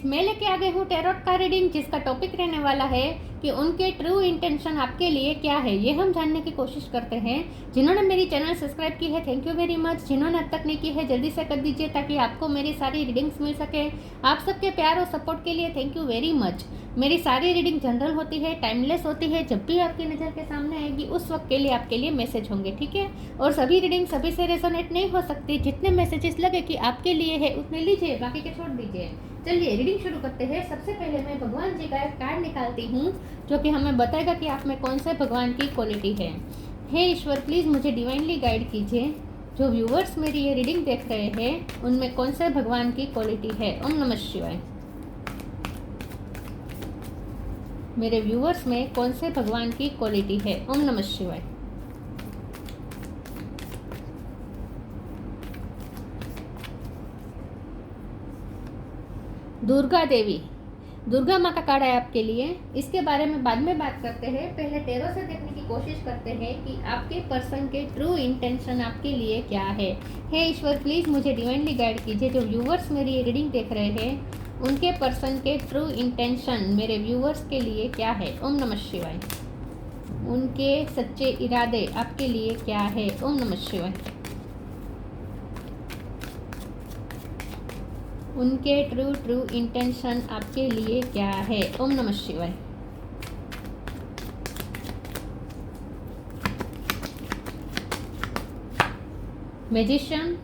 मैं लेके आ गई हूँ टैरोट का रीडिंग, जिसका टॉपिक रहने वाला है कि उनके ट्रू इंटेंशन आपके लिए क्या है। ये हम जानने की कोशिश करते हैं। जिन्होंने मेरी चैनल सब्सक्राइब की है, थैंक यू वेरी मच। जिन्होंने अब तक नहीं की है, जल्दी से कर दीजिए ताकि आपको मेरी सारी रीडिंग्स मिल सके। आप सबके प्यार और सपोर्ट के लिए थैंक यू वेरी मच। मेरी सारी रीडिंग जनरल होती है, टाइमलेस होती है। जब भी आपकी नज़र के सामने आएगी उस वक्त के लिए आपके लिए मैसेज होंगे, ठीक है। और सभी रीडिंग सभी से रेजोनेट नहीं हो सकती। जितने मैसेजेस लगे कि आपके लिए है उतने लीजिए, बाकी के छोड़ दीजिए। चलिए रीडिंग शुरू करते हैं। सबसे पहले मैं भगवान जी का एक कार्ड निकालती हूँ जो कि हमें बताएगा कि आप में कौन से भगवान की क्वालिटी है। हे ईश्वर, प्लीज़ मुझे डिवाइनली गाइड कीजिए। जो व्यूवर्स मेरी ये रीडिंग देख रहे हैं उनमें कौन से भगवान की क्वालिटी है। ओम नमः शिवाय। मेरे व्यूवर्स में कौन से भगवान की क्वालिटी है। ओम नमः शिवाय। दुर्गा देवी, दुर्गा माँ का कार्ड है आपके लिए। इसके बारे में बाद में बात करते हैं। पहले टैरो से देखने की कोशिश करते हैं कि आपके पर्सन के ट्रू इंटेंशन आपके लिए क्या है। हे ईश्वर, प्लीज़ मुझे डिवाइनली गाइड कीजिए। जो व्यूवर्स मेरी ये रीडिंग देख रहे हैं उनके पर्सन के ट्रू इंटेंशन मेरे व्यूवर्स के लिए क्या है। ओम नमः शिवाय। उनके सच्चे इरादे आपके लिए क्या है। ओम नमः शिवाय। उनके ट्रू इंटेंशन आपके लिए क्या है। ओम नमः शिवाय। Magician,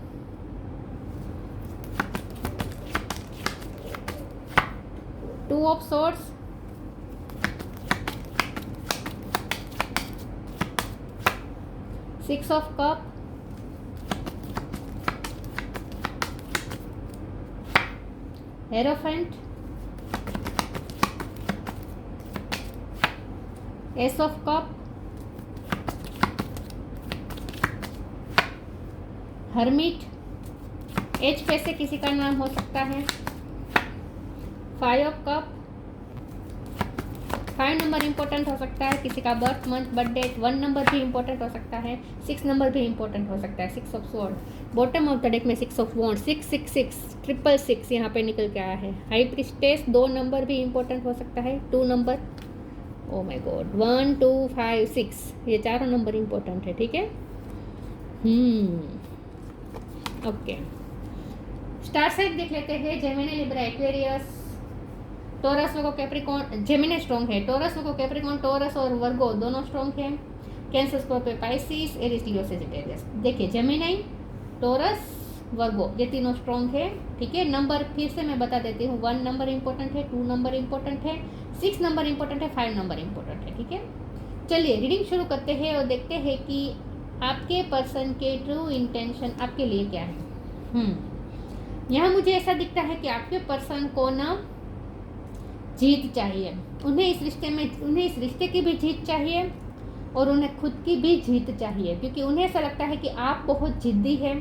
two of swords, six of cup, hierophant, ace of cup, hermit, H पे से किसी का नाम हो सकता है, five of cup, 5 number important हो सकता है, किसी का birth month birth date. 1 number भी इंपॉर्टेंट हो सकता है, 6 नंबर भी इंपॉर्टेंट हो सकता है। 6 of sword, bottom of the deck में 6 ऑफ वॉन्ड, 666 यहाँ पे निकल के आया है। हाई प्रिस्टेस, 2 नंबर भी इंपॉर्टेंट हो सकता है। 2 नंबर, ओ माय गॉड, 1 2 5 6, ये चारों नंबर इंपॉर्टेंट है, ठीक है। ओके, स्टार साइन देख लेते हैं। जेमिनी, लिब्रा, एक्वेरियस, टॉरस, वर्गो, कैप्रिकॉर्न। जेमिनी स्ट्रॉन्ग है, टॉरस, वर्गो, कैप्रिकॉर्न, टॉरस और वर्गो दोनों स्ट्रॉन्ग हैं। कैंसर, स्कॉर्पियो, पाइसिस, एरिस, लियो, सजिटेरियस। देखिए जेमिनी, टॉरस, वर्गो, ये तीनों स्ट्रॉन्ग है, ठीक है। नंबर फिर से मैं बता देती हूँ। 1 नंबर इंपॉर्टेंट है, 2 नंबर इंपॉर्टेंट है, 6 नंबर इंपॉर्टेंट है, 5 नंबर इंपॉर्टेंट है, ठीक है। चलिए रीडिंग शुरू करते हैं और देखते हैं कि आपके पर्सन के ट्रू इंटेंशन आपके लिए क्या है। यहाँ मुझे ऐसा दिखता है कि आपके पर्सन को ना जीत चाहिए। उन्हें इस रिश्ते की भी जीत चाहिए और उन्हें खुद की भी जीत चाहिए, क्योंकि उन्हें ऐसा लगता है कि आप बहुत जिद्दी हैं।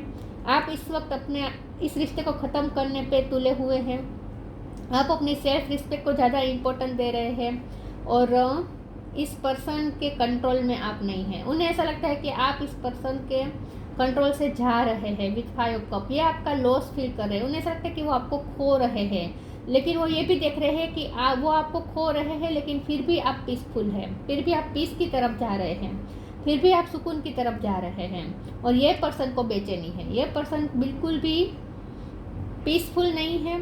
आप इस वक्त अपने इस रिश्ते को ख़त्म करने पे तुले हुए हैं। आप अपनी सेल्फ रिस्पेक्ट को ज़्यादा इम्पोर्टेंट दे रहे हैं और इस पर्सन के कंट्रोल में आप नहीं हैं। उन्हें ऐसा लगता है कि आप इस पर्सन के कंट्रोल से जा रहे हैं। विथ 5 ऑफ कप, ये आपका लॉस फील कर रहे हैं। उन्हें ऐसा लगता है कि वो आपको खो रहे हैं, लेकिन वो ये भी देख रहे हैं कि वो आपको खो रहे हैं, लेकिन फिर भी आप पीसफुल हैं, फिर भी आप पीस की तरफ जा रहे हैं, फिर भी आप सुकून की तरफ जा रहे हैं। और ये पर्सन को बेचैनी है। ये पर्सन बिल्कुल भी पीसफुल नहीं है।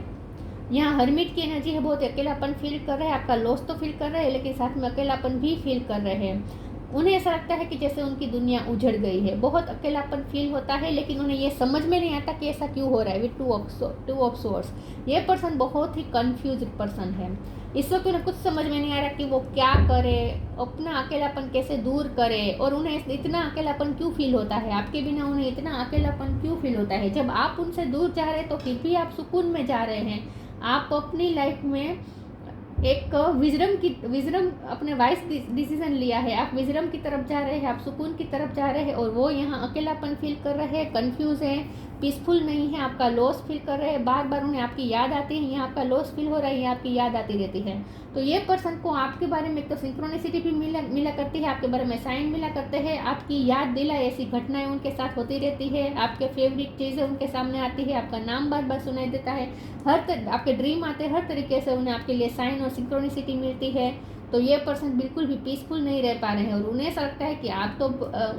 यहाँ हर्मिट की एनर्जी है, बहुत अकेलापन फील कर रहे हैं। आपका लॉस तो फील कर रहे हैं, लेकिन साथ में अकेलापन भी फील कर रहे हैं। उन्हें ऐसा लगता है कि जैसे उनकी दुनिया उजड़ गई है। बहुत अकेलापन फील होता है, लेकिन उन्हें ये समझ में नहीं आता कि ऐसा क्यों हो रहा है। विद 2 ऑफ सोर्स, ये पर्सन बहुत ही कंफ्यूज पर्सन है। इस वक्त उन्हें कुछ समझ में नहीं आ रहा कि वो क्या करे, अपना अकेलापन कैसे दूर करे, और उन्हें इतना अकेलापन क्यों फील होता है। आपके बिना उन्हें इतना अकेलापन क्यों फील होता है। जब आप उनसे दूर जा रहे हैं तो फिर भी आप सुकून में जा रहे हैं। आप अपनी लाइफ में एक विजडम अपने वाइस डिसीजन लिया है, आप विजडम की तरफ जा रहे हैं, आप सुकून की तरफ जा रहे हैं, और वो यहाँ अकेलापन फील कर रहे हैं, कंफ्यूज है, पीसफुल नहीं है, आपका लॉस फील कर रहे हैं, बार बार उन्हें आपकी याद आती है, यहाँ आपका लॉस फील हो रहा है, यहाँ आपकी याद आती रहती है। तो ये पर्सन को आपके बारे में एक तो सिंक्रोनिसिटी भी मिला करती है, आपके बारे में साइन मिला करते हैं, आपकी याद दिलाए ऐसी घटनाएं उनके साथ होती रहती है, आपके फेवरेट चीज़ें उनके सामने आती है, आपका नाम बार बार सुनाई देता है, आपके ड्रीम आते हैं, हर तरीके से उन्हें आपके लिए साइन और सिंक्रोनिसिटी मिलती है। तो ये पर्सन बिल्कुल भी पीसफुल नहीं रह पा रहे हैं, और उन्हें ऐसा लगता है कि आप तो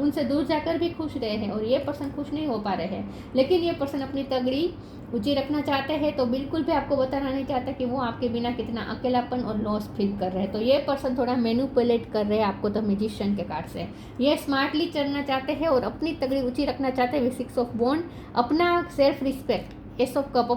उनसे दूर जाकर भी खुश रहे हैं, और ये पर्सन खुश नहीं हो पा रहे हैं। लेकिन ये पर्सन अपनी तगड़ी ऊंची रखना चाहते हैं, तो बिल्कुल भी आपको बताना नहीं चाहता कि वो आपके बिना कितना अकेलापन और लॉस फील कर रहे हैं। तो ये पर्सन थोड़ा मैनिपुलेट कर रहे हैं आपको द मैजिशियन के कार्ड से। ये स्मार्टली चलना चाहते हैं और अपनी तगड़ी ऊंची रखना चाहते हैं विद 6 ऑफ वॉन्ड, अपना self respect, S of cup,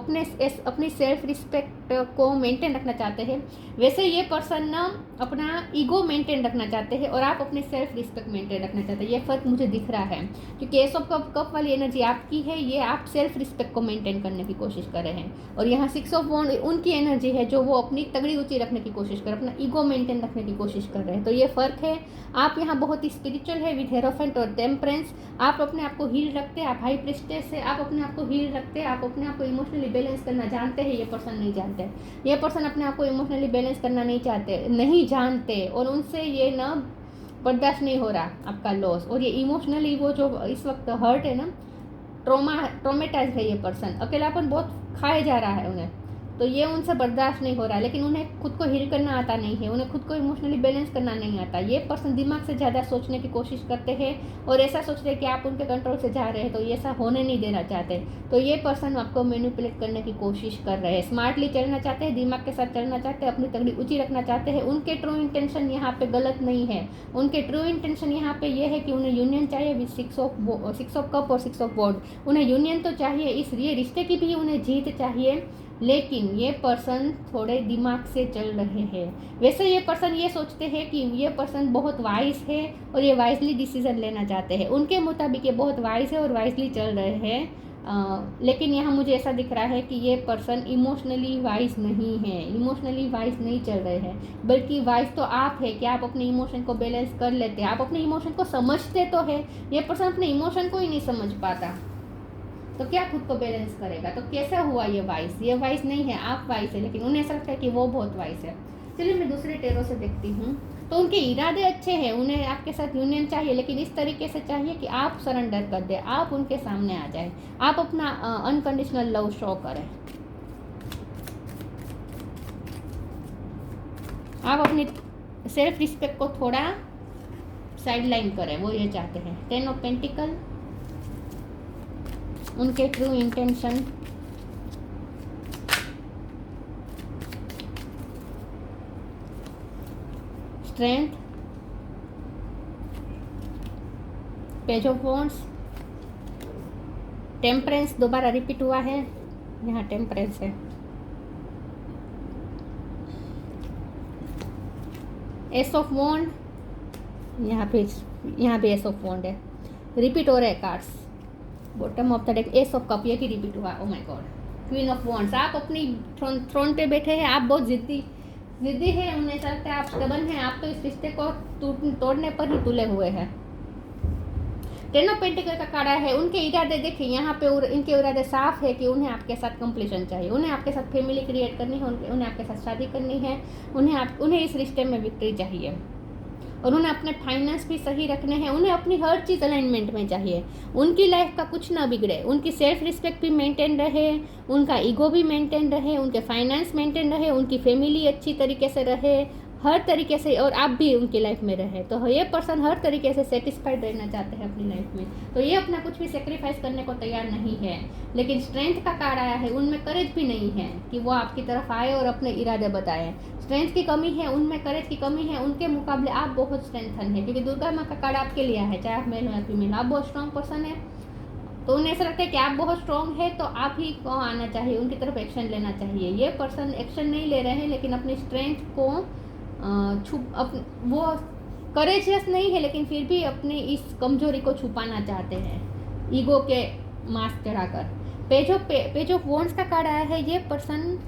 अपनी सेल्फ रिस्पेक्ट को मेंटेन रखना चाहते हैं। वैसे ये पर्सन ना अपना ईगो मेंटेन रखना चाहते हैं, और आप अपने सेल्फ रिस्पेक्ट मेंटेन रखना चाहते हैं। ये फ़र्क मुझे दिख रहा है, क्योंकि एस ऑफ कप वाली एनर्जी आपकी है, ये आप सेल्फ रिस्पेक्ट को मेंटेन करने की कोशिश कर रहे हैं, और यहाँ 6 ऑफ वॉन्ड उनकी एनर्जी है जो वो अपनी तगड़ी ऊंची रखने की कोशिश कर, अपना ईगो मेंटेन रखने की कोशिश कर रहे हैं। तो ये फ़र्क है। आप यहाँ बहुत ही स्पिरिचुअल है विद हेरोफेंट और टेम्परेंस, आप अपने आप को हील रखते हैं, आप हाई प्रिस्टेस से, आप अपने आप को हील रखते हैं, आप अपने आप को इमोशनली बैलेंस करना जानते हैं। ये पर्सन नहीं जानते, ये पर्सन अपने आप को इमोशनली बैलेंस करना नहीं जानते, और उनसे ये ना बर्दाश्त नहीं हो रहा आपका लॉस, और ये इमोशनली वो जो इस वक्त हर्ट है ना, ट्रोमेटाइज है ये पर्सन, अकेलापन बहुत खाए जा रहा है उन्हें, तो ये उनसे बर्दाश्त नहीं हो रहा है। लेकिन उन्हें खुद को हील करना आता नहीं है, उन्हें खुद को इमोशनली बैलेंस करना नहीं आता। ये पर्सन दिमाग से ज़्यादा सोचने की कोशिश करते हैं, और ऐसा सोच रहे हैं कि आप उनके कंट्रोल से जा रहे हैं, तो ये ऐसा होने नहीं देना चाहते। तो ये पर्सन आपको मैनिपुलेट करने की कोशिश कर रहे हैं, स्मार्टली चलना चाहते हैं, दिमाग के साथ चलना चाहते हैं, अपनी तगड़ी ऊंची रखना चाहते हैं। उनके ट्रू इंटेंशन यहाँ पे गलत नहीं है, उनके ट्रू इंटेंशन यहाँ पे ये है कि उन्हें यूनियन चाहिए विद 6 ऑफ कप और 6 ऑफ वॉन्ड। उन्हें यूनियन तो चाहिए, इस ये रिश्ते की भी उन्हें जीत चाहिए, लेकिन ये पर्सन थोड़े दिमाग से चल रहे हैं। वैसे ये पर्सन ये सोचते हैं कि ये पर्सन बहुत वाइज है, और ये वाइजली डिसीजन लेना चाहते हैं, उनके मुताबिक ये बहुत वाइज है और वाइजली चल रहे हैं। लेकिन यहाँ मुझे ऐसा दिख रहा है कि ये पर्सन इमोशनली वाइज नहीं है, इमोशनली वाइज नहीं चल रहे हैं, बल्कि वाइज तो आप है कि आप अपने इमोशन को बैलेंस कर लेते हैं, आप अपने इमोशन को समझते तो है। ये पर्सन अपने इमोशन को ही नहीं समझ पाता, तो क्या खुद को बैलेंस करेगा? तो कैसा हुआ ये वाइस? ये वाइस नहीं है, आप वाइस है, लेकिन उन्हें ऐसा लगता है कि वो बहुत वाइस है। चलिए मैं दूसरे टेरो से देखती हूँ। तो उनके इरादे अच्छे हैं, उन्हें आपके साथ यूनियन चाहिए, लेकिन इस तरीके से चाहिए कि आप सरेंडर कर दें, आप उनके सामने आ जाए, आप अपना अनकंडीशनल लव शो करें, आप अपनी सेल्फ रिस्पेक्ट को थोड़ा साइडलाइन करें, वो ये चाहते हैं। 10 ऑफ पेंटिकल, उनके true intention, strength, page of wands, temperance दोबारा रिपीट हुआ है, यहाँ टेम्परेंस है, एस ऑफ वॉन्ड, यहाँ पे एस ऑफ वॉन्ड है, रिपीट हो रहे हैं cards. Bottom of the deck S of cup, ये भी रिपीट हुआ। Oh my God, queen of wands, आप अपनी थ्रोन पे बैठे हैं, आप बहुत जिद्दी है, उन्हें ऐसा लगता है आप स्टबन हैं, आप तो इस रिश्ते को तोड़ने पर ही तुले हुए हैं। 10 ऑफ पेंटिकल का कार्ड है, उनके इरादे देखिए यहाँ पे, इनके इरादे साफ है कि उन्हें आपके साथ कंप्लीशन चाहिए, उन्हें आपके साथ फैमिली क्रिएट करनी है, उन्हें आपके साथ शादी करनी है, उन्हें इस रिश्ते में विक्ट्री चाहिए, और उन्हें अपने फाइनेंस भी सही रखने हैं, उन्हें अपनी हर चीज़ अलाइनमेंट में चाहिए, उनकी लाइफ का कुछ ना बिगड़े, उनकी सेल्फ रिस्पेक्ट भी मेंटेन रहे, उनका ईगो भी मेंटेन रहे, उनके फाइनेंस मेंटेन रहे, उनकी फैमिली अच्छी तरीके से रहे, हर तरीके से, और आप भी उनकी लाइफ में रहे। तो ये पर्सन हर तरीके से सेटिस्फाइड रहना चाहते हैं अपनी लाइफ में, तो ये अपना कुछ भी सेक्रीफाइस करने को तैयार नहीं है। लेकिन स्ट्रेंथ का कार्ड आया है, उनमें करेज भी नहीं है कि वो आपकी तरफ आए और अपने इरादे बताएं। स्ट्रेंथ की कमी है उनमें, करेज की कमी है, उनके मुकाबले आप बहुत स्ट्रेंथन है, क्योंकि दुर्गा माँ का कार्ड आपके लिए है, चाहे आप मेल हो या फीमेल, आप बहुत स्ट्रॉन्ग पर्सन है। तो उन्हें ऐसा लगता है कि आप बहुत स्ट्रॉन्ग है, तो आप ही को आना चाहिए, उनकी तरफ एक्शन लेना चाहिए। ये पर्सन एक्शन नहीं ले रहे हैं, लेकिन अपनी स्ट्रेंथ को वो करेजियस नहीं है, लेकिन फिर भी अपनी इस कमजोरी को छुपाना चाहते हैं ईगो के मास्क चढ़ाकर। पेज ऑफ वॉन्ड्स का कार्ड आया है, ये पर्सन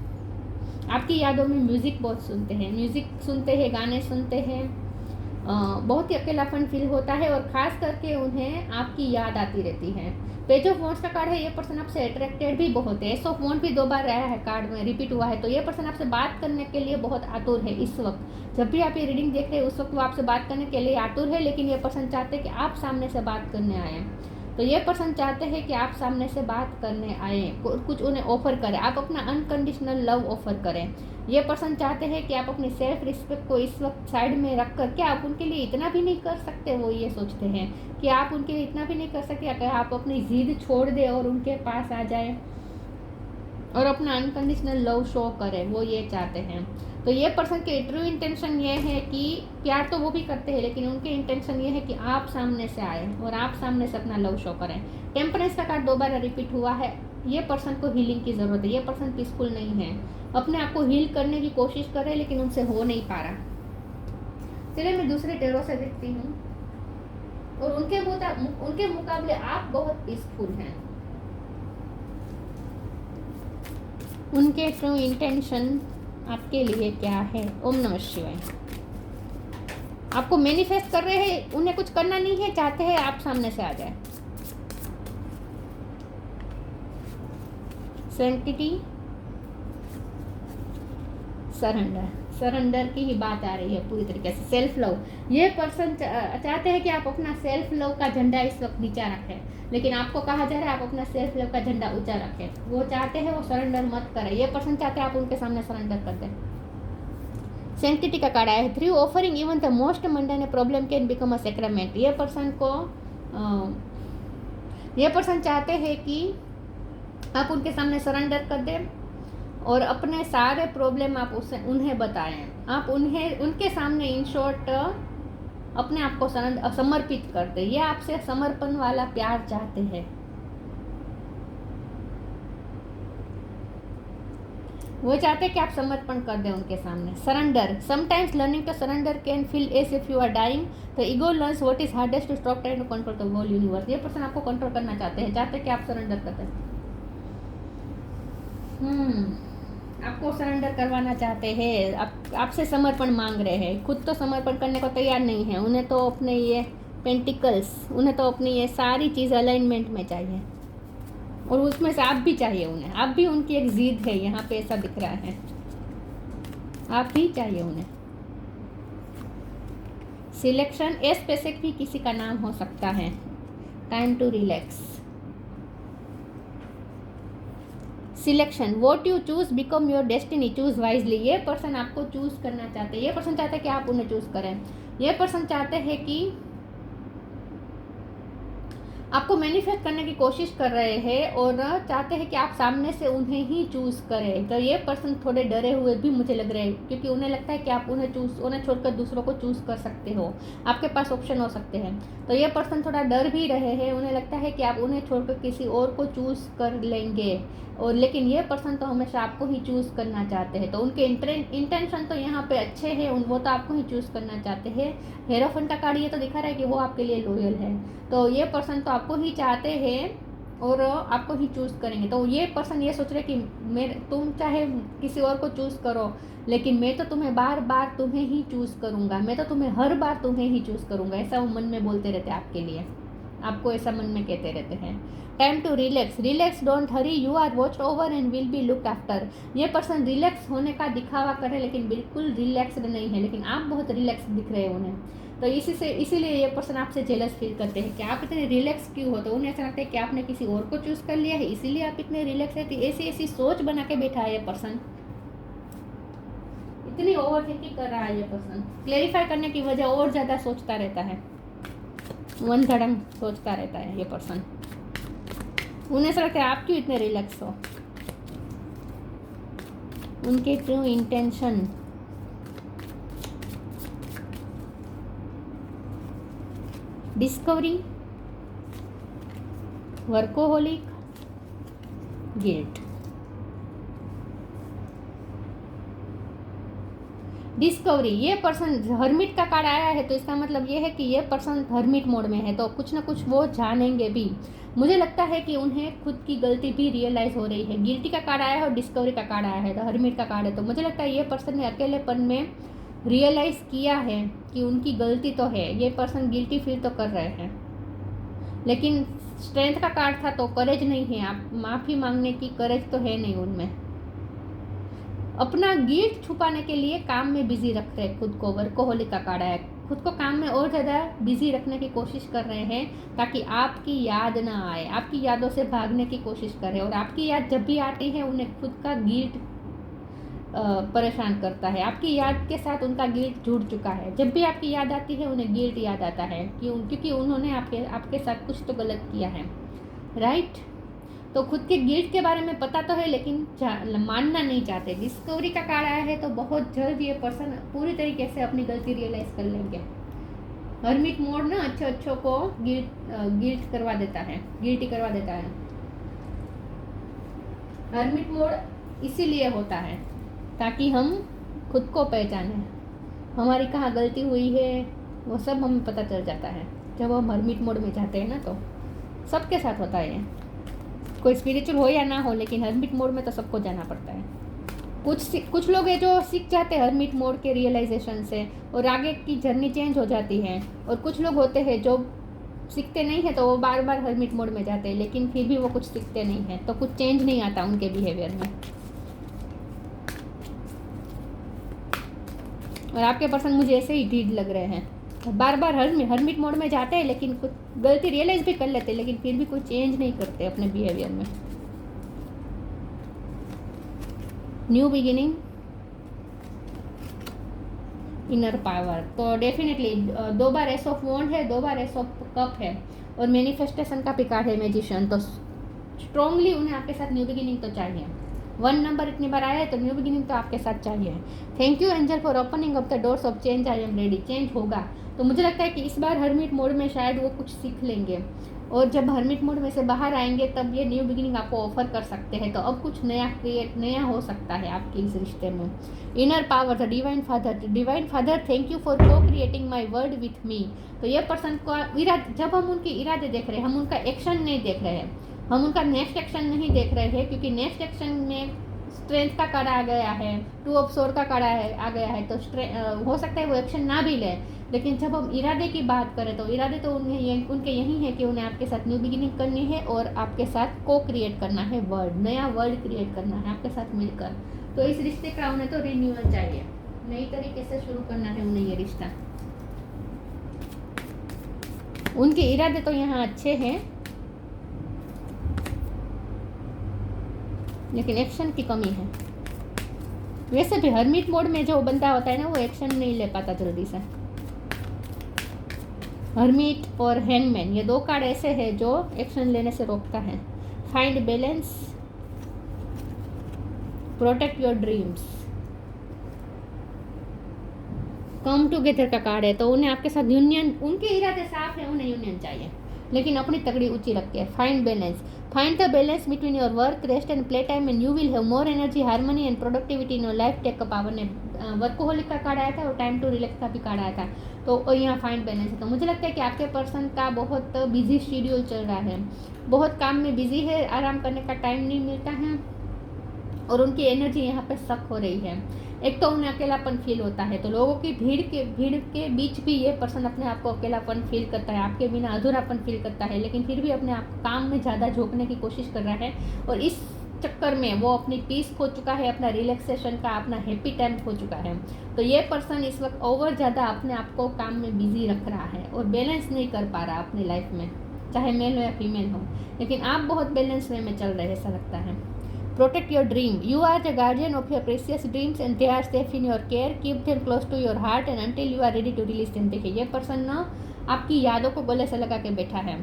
आपकी यादों में म्यूज़िक बहुत सुनते हैं, म्यूज़िक सुनते हैं, गाने सुनते हैं, बहुत ही अकेलापन फील होता है और ख़ास करके उन्हें आपकी याद आती रहती है। पेज ऑफ वॉन्ड्स का कार्ड है, ये पर्सन आपसे अट्रैक्टेड भी बहुत है। एस ऑफ वॉन्ड भी 2 बार आया है कार्ड में, रिपीट हुआ है, तो ये पर्सन आपसे बात करने के लिए बहुत आतुर है इस वक्त। जब भी आप ये रीडिंग देख रहे हैं उस वक्त वो आपसे बात करने के लिए आतुर है, लेकिन ये पर्सन चाहते हैं कि आप सामने से बात करने आएँ। तो ये पर्सन चाहते हैं कि आप सामने से बात करने आए, कुछ उन्हें ऑफर करें, आप अपना अनकंडीशनल लव ऑफर करें। ये पर्सन चाहते हैं कि आप अपनी सेल्फ रिस्पेक्ट को इस वक्त साइड में रख कर, क्या आप उनके लिए इतना भी नहीं कर सकते, वो ये सोचते हैं कि आप उनके लिए इतना भी नहीं कर सकते, अगर आप अपनी जिद छोड़ दें और उनके पास आ जाए और अपना अनकंडीशनल लव शो करें, वो ये चाहते हैं। तो ये पर्सन के ट्रू इंटेंशन ये है कि प्यार तो वो भी करते हैं, लेकिन उनके इंटेंशन ये है कि आप सामने से आए और आप सामने से अपना लव शो करें। टेम्परेंस का कार्ड 2 बार रिपीट हुआ है। ये पर्सन को हीलिंग की ज़रूरत है, ये पर्सन पीसफुल नहीं है, अपने आप को हील करने की कोशिश कर रहे हैं लेकिन उनसे हो नहीं पा रहा। चलिए मैं दूसरे टेरो से देखती हूँ, और उनके मुकाबले आप बहुत पीसफुल हैं। उनके ट्रू इंटेंशन आपके लिए क्या है? ओम नमः शिवाय। आपको मैनिफेस्ट कर रहे हैं, उन्हें कुछ करना नहीं है, चाहते हैं आप सामने से आ जाए। सेंटिटी, सरेंडर की ही बात आ रही है पूरी तरीके से। सेल्फ लव, ये पर्सन चाहते हैं कि आप अपना सेल्फ लव का झंडा इस वक्त नीचा रखें, लेकिन आपको कहा जा रहा है आप अपना सेल्फ लव का झंडा ऊंचा रखें। वो चाहते हैं वो सरेंडर मत करें, ये पर्सन चाहते हैं आप उनके सामने सरेंडर कर दें। सेंटिटी का कार्ड आया है, through offering even the most mundane problem can become a sacrament. ये पर्सन चाहते हैं कि आप उनके सामने सरेंडर कर दें और अपने सारे प्रॉब्लम आप उन्हें बताएं। आप उनके सामने इन शॉर्ट अपने आप को समर्पित कर दें। ये आपसे समर्पण वाला प्यार चाहते हैं। वो चाहते हैं कि आप समर्पण कर दें उनके सामने। Surrender, sometimes learning to surrender can feel as if you are dying. The ego learns what is hardest to stop trying to control the whole universe. ये पर्सन आपको कंट्रोल करना चाहते हैं, चाहते हैं कि आप सरेंडर कर दें। आपको सरेंडर करवाना चाहते हैं, आपसे समर्पण मांग रहे हैं, खुद तो समर्पण करने को तैयार नहीं है। उन्हें तो अपने ये पेंटिकल्स, उन्हें तो अपनी ये सारी चीज़ अलाइनमेंट में चाहिए, और उसमें से आप भी चाहिए उन्हें। आप भी उनकी एक जिद है, यहाँ पे ऐसा दिख रहा है, आप भी चाहिए उन्हें। सिलेक्शन, ए स्पेसिफिक भी किसी का नाम हो सकता है। Time to relax. Selection, what you choose become your destiny, choose wisely. ये पर्सन आपको चूज करना चाहते हैं, ये पर्सन चाहते हैं कि आप उन्हें चूज करें। ये पर्सन चाहते हैं कि आपको मैनिफेस्ट करने की कोशिश कर रहे हैं और चाहते हैं कि आप सामने से उन्हें ही चूज़ करें। तो ये पर्सन थोड़े डरे हुए भी मुझे लग रहे हैं, क्योंकि उन्हें लगता है कि आप उन्हें छोड़कर दूसरों को चूज़ कर सकते हो, आपके पास ऑप्शन हो सकते हैं। तो ये पर्सन थोड़ा डर भी रहे हैं, उन्हें लगता है कि आप उन्हें छोड़कर किसी और को चूज़ कर लेंगे, और लेकिन ये पर्सन तो हमेशा आपको ही चूज़ करना चाहते हैं। तो उनके इंटेंशन तो यहाँ पे अच्छे हैं, वो तो आपको ही चूज़ करना चाहते हैं। हेरोफन का कार्ड ये तो दिखा रहा है कि वो आपके लिए लॉयल है। तो ये पर्सन तो आपको ही चाहते हैं और आपको ही चूज़ करेंगे। तो ये पर्सन ये सोच रहे कि तुम चाहे किसी और को चूज़ करो, लेकिन मैं तो तुम्हें बार बार तुम्हें ही चूज़ करूँगा, मैं तो तुम्हें हर बार तुम्हें ही चूज़ करूँगा, ऐसा वो मन में बोलते रहते हैं आपके लिए, आपको ऐसा मन में कहते रहते हैं। Time to relax, don't hurry, you are watched over and will be looked after. ये पर्सन रिलैक्स होने का दिखावा कर रहे हैं, लेकिन बिल्कुल रिलैक्स्ड नहीं है, लेकिन आप बहुत रिलैक्स दिख रहे हैं उन्हें। तो इसीलिए ये पर्सन आपसे जेलस फील करते हैं कि आप इतने रिलैक्स क्यों हो। तो उन्हें ऐसा लगता है कि आपने किसी और को चूज़ कर लिया है, इसीलिए आप इतने रिलैक्स रहते। ऐसी सोच बना के बैठा है ये पर्सन, इतनी ओवर थिंकिंग कर रहा है ये पर्सन। क्लेरिफाई करने की वजह और ज़्यादा सोचता रहता है, वन धड़म सोचता रहता है ये पर्सन। उन्हें ऐसा लगता है आप क्यों इतने रिलैक्स हो। उनके true intention, discovery, workaholic, guilt. Discovery, ये पर्सन हर्मिट का कार्ड आया है, तो इसका मतलब ये है कि ये पर्सन हर्मिट मोड में है, तो कुछ ना कुछ वो जानेंगे भी। मुझे लगता है कि उन्हें खुद की गलती भी रियलाइज़ हो रही है। गिल्टी का कार्ड आया है और डिस्कवरी का कार्ड आया है, तो हर्मिट का कार्ड है। तो मुझे लगता है ये पर्सन ने अकेलेपन में रियलाइज़ किया है कि उनकी गलती तो है। ये पर्सन गिल्टी फील तो कर रहे हैं, लेकिन स्ट्रेंथ का कार्ड था तो करेज नहीं है। आप माफ़ी मांगने की करेज तो है नहीं उनमें। अपना गिल्ट छुपाने के लिए काम में बिजी रख रहे हैं खुद को। वर्कोहोलिक का कार्ड है, खुद को काम में और ज़्यादा बिजी रखने की कोशिश कर रहे हैं ताकि आपकी याद ना आए, आपकी यादों से भागने की कोशिश कर रहे हैं। और आपकी याद जब भी आती है उन्हें खुद का गिल्ट परेशान करता है। आपकी याद के साथ उनका गिल्ट जुड़ चुका है। जब भी आपकी याद आती है उन्हें गिल्ट याद आता है, क्योंकि उन्होंने आपके साथ कुछ तो गलत किया है, राइट। तो खुद के गिल्ट के बारे में पता तो है लेकिन मानना नहीं चाहते। डिस्कवरी का कार्ड आया है तो बहुत जल्द ये पर्सन पूरी तरीके से अपनी गलती रियलाइज कर लेंगे। हर्मिट मोड ना अच्छों को गिल्ट करवा देता है, गिल्टी करवा देता है। हर्मिट मोड इसीलिए होता है ताकि हम खुद को पहचानें, हमारी कहाँ गलती हुई है वो सब हमें पता चल जाता है जब हम हर्मिट मोड में जाते हैं ना। तो सबके साथ होता है, कोई स्पिरिचुअल हो या ना हो, लेकिन हर्मिट मोड में तो सबको जाना पड़ता है। कुछ लोग हैं जो सीख जाते हैं हर्मिट मोड के रियलाइजेशन से और आगे की जर्नी चेंज हो जाती है। और कुछ लोग होते हैं जो सीखते नहीं है तो वो बार बार हर्मिट मोड में जाते हैं लेकिन फिर भी वो कुछ सीखते नहीं है, तो कुछ चेंज नहीं आता उनके बिहेवियर में। और आपके पर्सन मुझे ऐसे ही ढीठ लग रहे हैं, बार बार हर्मिट मोड में जाते हैं लेकिन कुछ गलती रियलाइज भी कर लेते हैं लेकिन फिर भी कोई चेंज नहीं करते अपने बिहेवियर में। न्यू बिगिनिंग, इनर पावर, तो डेफिनेटली 2 बार एस ऑफ वॉन्ड है, 2 बार एस ऑफ कप है और मैनिफेस्टेशन का भी कार्ड है मैजिशियन। तो स्ट्रांगली उन्हें आपके साथ न्यू बिगिनिंग तो चाहिए। 1 नंबर इतनी बार आया है तो न्यू बिगिनिंग तो आपके साथ चाहिए। Thank you angel for opening up the doors of change, I am ready. Change होगा, तो मुझे लगता है कि इस बार हर्मिट मोड में शायद वो कुछ सीख लेंगे और जब हर्मिट मोड में से बाहर आएंगे तब ये न्यू बिगिनिंग आपको ऑफर कर सकते हैं। तो अब कुछ नया हो सकता है आपके इस रिश्ते में। Inner power, the divine father, thank you for को creating my world with me. तो ये पर्सन का जब हम उनके इरादे देख रहे हैं, हम उनका एक्शन नहीं देख रहे हैं, हम उनका नेक्स्ट एक्शन नहीं देख रहे हैं, क्योंकि नेक्स्ट एक्शन में स्ट्रेंथ का कार्ड आ गया है, 2 ऑफ सोर्ड का कार्ड आ गया है। तो हो सकता है वो एक्शन ना भी ले, लेकिन जब हम इरादे की बात करें तो इरादे तो उनके यही है कि उन्हें आपके साथ न्यू बिगिनिंग करनी है और आपके साथ को क्रिएट करना है वर्ल्ड, नया वर्ल्ड क्रिएट करना है आपके साथ मिलकर। तो इस रिश्ते का उन्हें तो रिन्यूअल चाहिए, नई तरीके से शुरू करना है उन्हें ये रिश्ता। उनके इरादे तो यहाँ अच्छे हैं लेकिन एक्शन की कमी है। वैसे भी हर्मिट मोड में जो बंदा होता है ना वो एक्शन नहीं ले पाता जल्दी से। हर्मिट और हैंगमैन, ये 2 कार्ड ऐसे हैं जो एक्शन लेने से रोकता है। Find balance, protect your dreams, come together का कार्ड है। तो उन्हें आपके साथ यूनियन, उनके इरादे साफ है, उन्हें यूनियन चाहिए लेकिन अपनी तगड़ी ऊंची रख के। Find balance, find the balance between your work, rest and play time and you will have more energy, harmony and productivity in your life. Take up power ने वर्कोहोलिक का कार्ड आया था और टाइम टू रिलैक्स का भी card आया था। तो यहाँ फाइंड बैलेंस है। तो मुझे लगता है कि आपके पर्सन का बहुत बिजी शेड्यूल चल रहा है, बहुत काम में बिजी है, आराम करने का टाइम नहीं मिलता है और उनकी एनर्जी यहाँ पे सक हो रही है। एक तो उन्हें अकेलापन फील होता है, तो लोगों की भीड़ के बीच भी ये पर्सन अपने आप को अकेलापन फील करता है, आपके बिना अधूरापन फील करता है, लेकिन फिर भी अपने आप काम में ज़्यादा झोंकने की कोशिश कर रहा है और इस चक्कर में वो अपनी पीस खो चुका है, अपना रिलैक्सेशन का, अपना हैप्पी टाइम खो चुका है। तो ये पर्सन इस वक्त ओवर ज़्यादा अपने आप को काम में बिजी रख रहा है और बैलेंस नहीं कर पा रहा अपनी लाइफ में, चाहे मेल हो या फीमेल हो। लेकिन आप बहुत बैलेंस वे में चल रहे हैं ऐसा लगता है। Protect your dream. You are the guardian of your precious dreams and they are safe in your care. Keep them close to your heart and until you are ready to release them. देखिए ये person ना आपकी यादों को गले से लगा के बैठा है,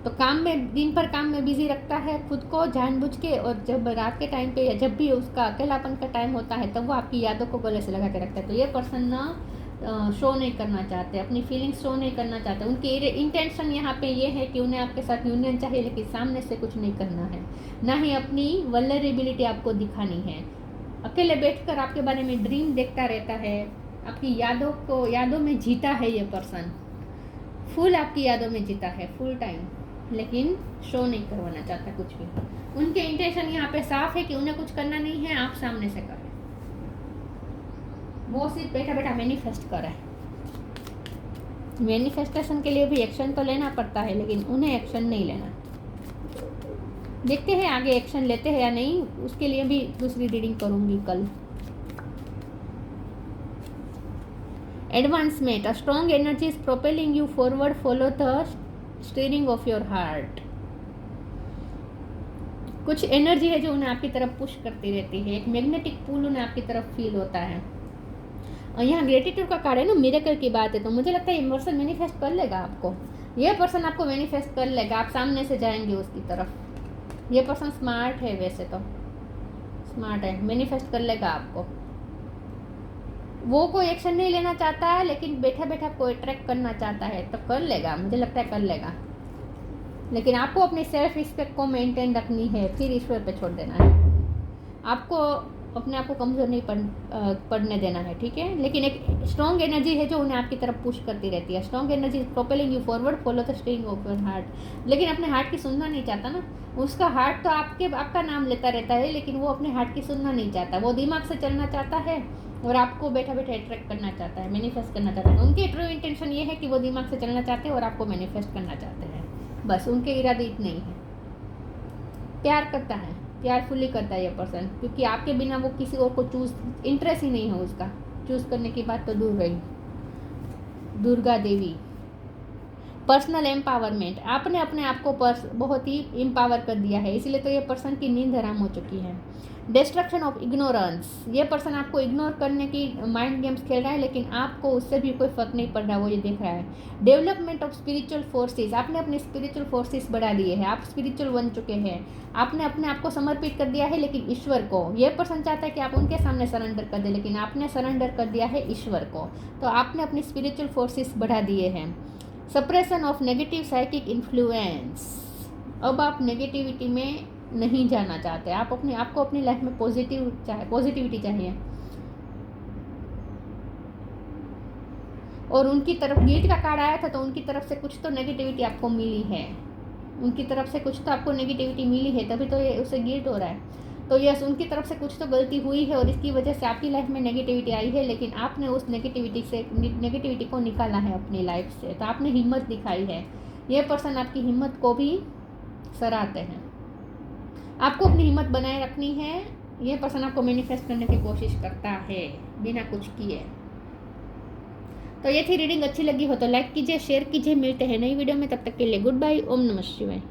तो काम में दिन भर काम में बिजी रखता है खुद को जानबूझ के, और जब रात के टाइम पे या जब भी उसका अकेलापन का टाइम होता है तब वो आपकी यादों को गले से लगा के रखता है। तो ये पर्सन ना शो नहीं करना चाहते, अपनी फीलिंग्स शो नहीं करना चाहते। उनकी इंटेंशन यहाँ पे ये है कि उन्हें आपके साथ यूनियन चाहिए लेकिन सामने से कुछ नहीं करना है, ना ही अपनी वल्नरेबिलिटी आपको दिखानी है। अकेले बैठकर आपके बारे में ड्रीम देखता रहता है, आपकी यादों में जीता है ये पर्सन, फुल आपकी यादों में जीता है फुल टाइम। लेकिन शो नहीं करवाना चाहता कुछ भी। उनके इंटेंशन यहाँ पे साफ है कि उन्हें कुछ करना नहीं है, आप सामने से करें। वो सिर्फ बैठा बैठा मैनिफेस्ट करे। मैनिफेस्टेशन के लिए भी एक्शन तो लेना पड़ता है, लेकिन उन्हें एक्शन नहीं लेना। देखते हैं आगे एक्शन लेते हैं या नहीं, उसके लिए भी दूसरी रीडिंग करूंगी कल। Advancement, a strong energy is propelling you forward, follow the steering of your heart. कुछ एनर्जी है जो उन्हें आपकी तरफ पुश करती रहती है, एक मैग्नेटिक पुल उन्हें आपकी तरफ फील होता है। और यहाँ ग्रेटिट्यूड का कार्ड है ना, मिरेकल की बात है, तो मुझे लगता है ये पर्सन मैनिफेस्ट कर लेगा आपको। ये पर्सन आपको मैनिफेस्ट कर लेगा, आप सामने से जाएंगे उसकी तरफ। ये पर्सन स्मार्ट है, वैसे तो स्मार्ट है, मैनिफेस्ट कर लेगा आपको। वो कोई एक्शन नहीं लेना चाहता है, लेकिन बैठा बैठा आपको अट्रैक्ट करना चाहता है, तो कर लेगा, मुझे लगता है कर लेगा। लेकिन आपको अपनी सेल्फ रिस्पेक्ट को मेंटेन रखनी है, फिर ईश्वर पे छोड़ देना है। आपको अपने आप को कमज़ोर नहीं पड़ने देना है, ठीक है। लेकिन एक स्ट्रॉन्ग एनर्जी है जो उन्हें आपकी तरफ पुश करती रहती है। Strong energy propelling you forward, follow the steering of your heart. लेकिन अपने हार्ट की सुनना नहीं चाहता ना, उसका हार्ट तो आपका नाम लेता रहता है, लेकिन वो अपने हार्ट की सुनना नहीं चाहता। वो दिमाग से चलना चाहता है और आपको बैठा बैठा अट्रैक्ट करना चाहता है, मैनिफेस्ट करना चाहता है। उनकी ट्रू इंटेंशन ये है कि वो दिमाग से चलना चाहते हैं और आपको मैनिफेस्ट करना चाहते हैं, बस उनके इरादे इतने ही है। प्यार करता है, प्यारफुली करता है ये पर्सन, क्योंकि आपके बिना वो किसी और को चूज, इंटरेस्ट ही नहीं है उसका। चूज करने की बात तो दूर रही। दुर्गा देवी, पर्सनल एम्पावरमेंट, आपने अपने आप को बहुत ही एम्पावर कर दिया है, इसलिए तो ये पर्सन की नींद हराम हो चुकी है। डिस्ट्रक्शन ऑफ इग्नोरेंस, ये पर्सन आपको इग्नोर करने की माइंड गेम्स खेल रहा है, लेकिन आपको उससे भी कोई फर्क नहीं पड़ रहा, वो ये देख रहा है। डेवलपमेंट ऑफ स्पिरिचुअल फोर्सेस, आपने अपने स्पिरिचुअल फोर्सेस बढ़ा दिए हैं, आप स्पिरिचुअल बन चुके हैं, आपने अपने आप को समर्पित कर दिया है, लेकिन ईश्वर को। ये पर्सन चाहता है कि आप उनके सामने सरेंडर कर दे, लेकिन आपने सरेंडर कर दिया है ईश्वर को, तो आपने अपनी स्पिरिचुअल फोर्सेस बढ़ा दिए हैं। Suppression of negative psychic influence, अब आप नेगेटिविटी में नहीं जाना चाहते, आप आपको अपनी लाइफ में पॉजिटिविटी चाहिए। और उनकी तरफ गिल्ट का कार्ड आया था, तो उनकी तरफ से कुछ तो नेगेटिविटी आपको मिली है, उनकी तरफ से कुछ तो आपको नेगेटिविटी मिली है, तभी तो ये उसे गिल्ट हो रहा है। तो यस, उनकी तरफ से कुछ तो गलती हुई है और इसकी वजह से आपकी लाइफ में नेगेटिविटी आई है, लेकिन आपने उस नेगेटिविटी को निकाला है अपनी लाइफ से, तो आपने हिम्मत दिखाई है। ये पर्सन आपकी हिम्मत को भी सराहते हैं। आपको अपनी हिम्मत बनाए रखनी है। ये पर्सन आपको मैनिफेस्ट करने की कोशिश करता है बिना कुछ किए। तो ये थी रीडिंग, अच्छी लगी हो तो लाइक कीजिए, शेयर कीजिए। मिलते हैं नई वीडियो में, तब तक के लिए गुड बाय। ओम नमः शिवाय।